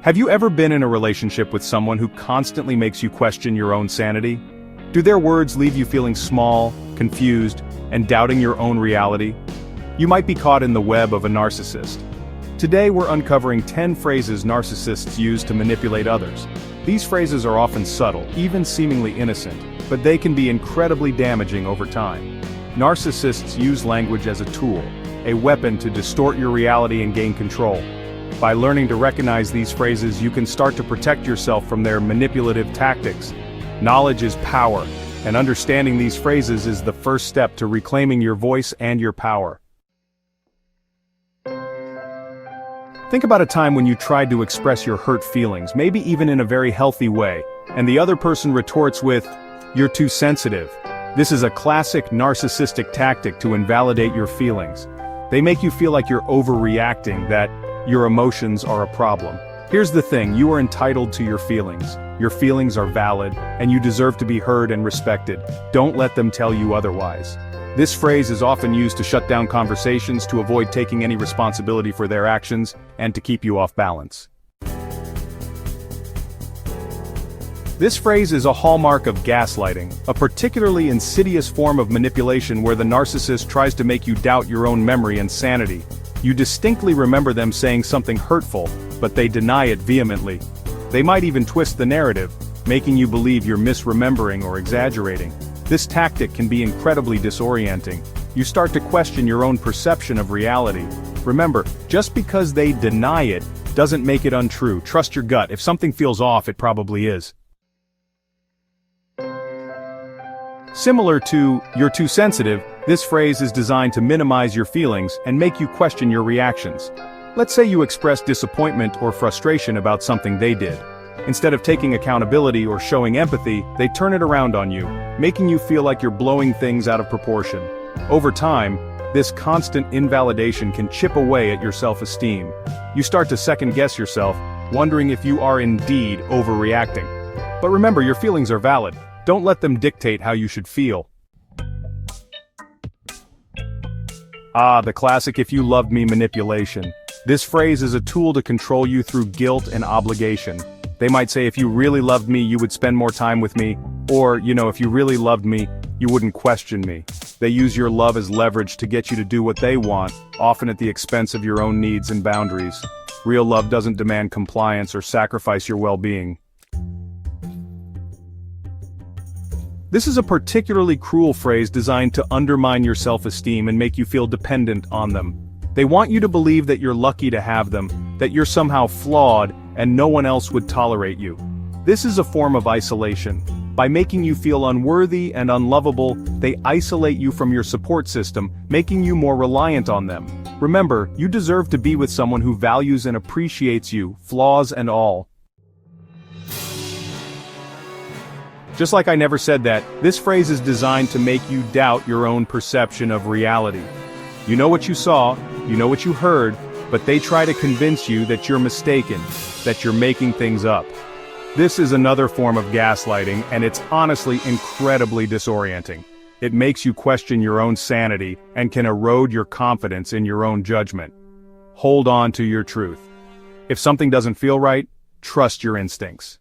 Have you ever been in a relationship with someone who constantly makes you question your own sanity? Do their words leave you feeling small, confused, and doubting your own reality? You might be caught in the web of a narcissist. Today we're uncovering 10 phrases narcissists use to manipulate others. These phrases are often subtle, even seemingly innocent, but they can be incredibly damaging over time. Narcissists use language as a tool, a weapon to distort your reality and gain control. By learning to recognize these phrases, you can start to protect yourself from their manipulative tactics. Knowledge is power, and understanding these phrases is the first step to reclaiming your voice and your power. Think about a time when you tried to express your hurt feelings, maybe even in a very healthy way, and the other person retorts with, "You're too sensitive." This is a classic narcissistic tactic to invalidate your feelings. They make you feel like you're overreacting, that your emotions are a problem. Here's the thing, you are entitled to your feelings. Your feelings are valid, and you deserve to be heard and respected. Don't let them tell you otherwise. This phrase is often used to shut down conversations, to avoid taking any responsibility for their actions, and to keep you off balance. This phrase is a hallmark of gaslighting, a particularly insidious form of manipulation where the narcissist tries to make you doubt your own memory and sanity. You distinctly remember them saying something hurtful, but they deny it vehemently. They might even twist the narrative, making you believe you're misremembering or exaggerating. This tactic can be incredibly disorienting. You start to question your own perception of reality. Remember, just because they deny it doesn't make it untrue. Trust your gut. If something feels off, it probably is. Similar to "you're too sensitive," this phrase is designed to minimize your feelings and make you question your reactions. Let's say you express disappointment or frustration about something they did. Instead of taking accountability or showing empathy, they turn it around on you, making you feel like you're blowing things out of proportion. Over time, this constant invalidation can chip away at your self-esteem. You start to second-guess yourself, wondering if you are indeed overreacting. But remember, your feelings are valid. Don't let them dictate how you should feel. The classic "if you loved me" manipulation. This phrase is a tool to control you through guilt and obligation. They might say, "If you really loved me, you would spend more time with me," or, "If you really loved me, you wouldn't question me." They use your love as leverage to get you to do what they want, often at the expense of your own needs and boundaries. Real love doesn't demand compliance or sacrifice your well-being. This is a particularly cruel phrase designed to undermine your self-esteem and make you feel dependent on them. They want you to believe that you're lucky to have them, that you're somehow flawed, and no one else would tolerate you. This is a form of isolation. By making you feel unworthy and unlovable, they isolate you from your support system, making you more reliant on them. Remember, you deserve to be with someone who values and appreciates you, flaws and all. Just like I never said that, this phrase is designed to make you doubt your own perception of reality. You know what you saw, you know what you heard, but they try to convince you that you're mistaken, that you're making things up. This is another form of gaslighting, and it's honestly incredibly disorienting. It makes you question your own sanity and can erode your confidence in your own judgment. Hold on to your truth. If something doesn't feel right, trust your instincts.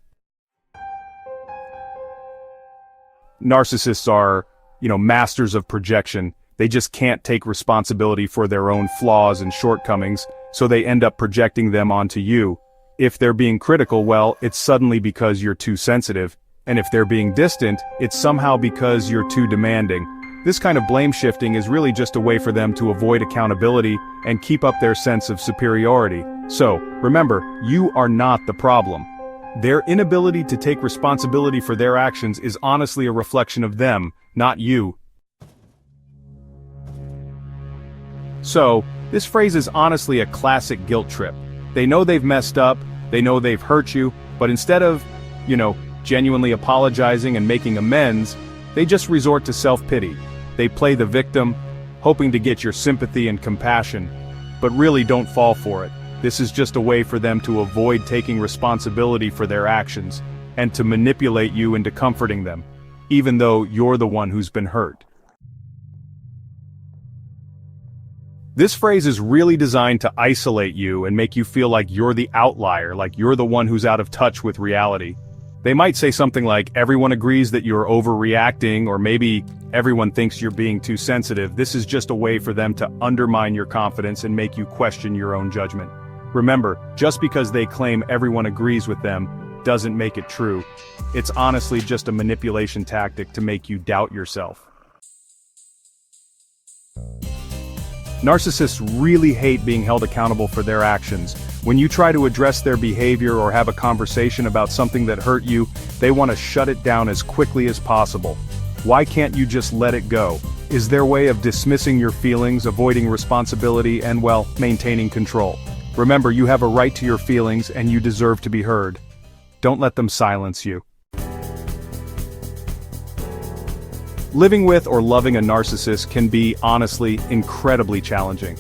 Narcissists are, masters of projection. They just can't take responsibility for their own flaws and shortcomings, so they end up projecting them onto you. If they're being critical, well, it's suddenly because you're too sensitive, and if they're being distant, it's somehow because you're too demanding. This kind of blame shifting is really just a way for them to avoid accountability and keep up their sense of superiority. So, remember, you are not the problem. Their inability to take responsibility for their actions is honestly a reflection of them, not you. So, this phrase is honestly a classic guilt trip. They know they've messed up, they know they've hurt you, but instead of, genuinely apologizing and making amends, they just resort to self-pity. They play the victim, hoping to get your sympathy and compassion, but really don't fall for it. This is just a way for them to avoid taking responsibility for their actions, and to manipulate you into comforting them, even though you're the one who's been hurt. This phrase is really designed to isolate you and make you feel like you're the outlier, like you're the one who's out of touch with reality. They might say something like, everyone agrees that you're overreacting, or maybe everyone thinks you're being too sensitive. This is just a way for them to undermine your confidence and make you question your own judgment. Remember, just because they claim everyone agrees with them doesn't make it true. It's honestly just a manipulation tactic to make you doubt yourself. Narcissists really hate being held accountable for their actions. When you try to address their behavior or have a conversation about something that hurt you, they want to shut it down as quickly as possible. Why can't you just let it go? Is their way of dismissing your feelings, avoiding responsibility, and, well, maintaining control. Remember, you have a right to your feelings and you deserve to be heard. Don't let them silence you. Living with or loving a narcissist can be, honestly, incredibly challenging.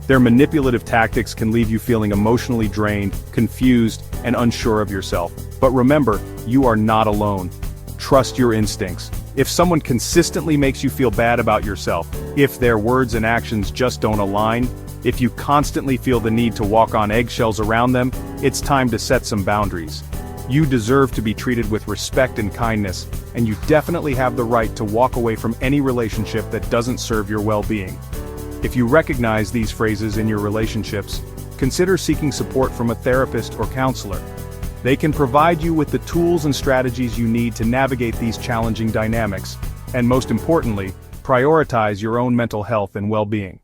Their manipulative tactics can leave you feeling emotionally drained, confused, and unsure of yourself. But remember, you are not alone. Trust your instincts. If someone consistently makes you feel bad about yourself, if their words and actions just don't align, if you constantly feel the need to walk on eggshells around them, it's time to set some boundaries. You deserve to be treated with respect and kindness, and you definitely have the right to walk away from any relationship that doesn't serve your well-being. If you recognize these phrases in your relationships, consider seeking support from a therapist or counselor. They can provide you with the tools and strategies you need to navigate these challenging dynamics, and most importantly, prioritize your own mental health and well-being.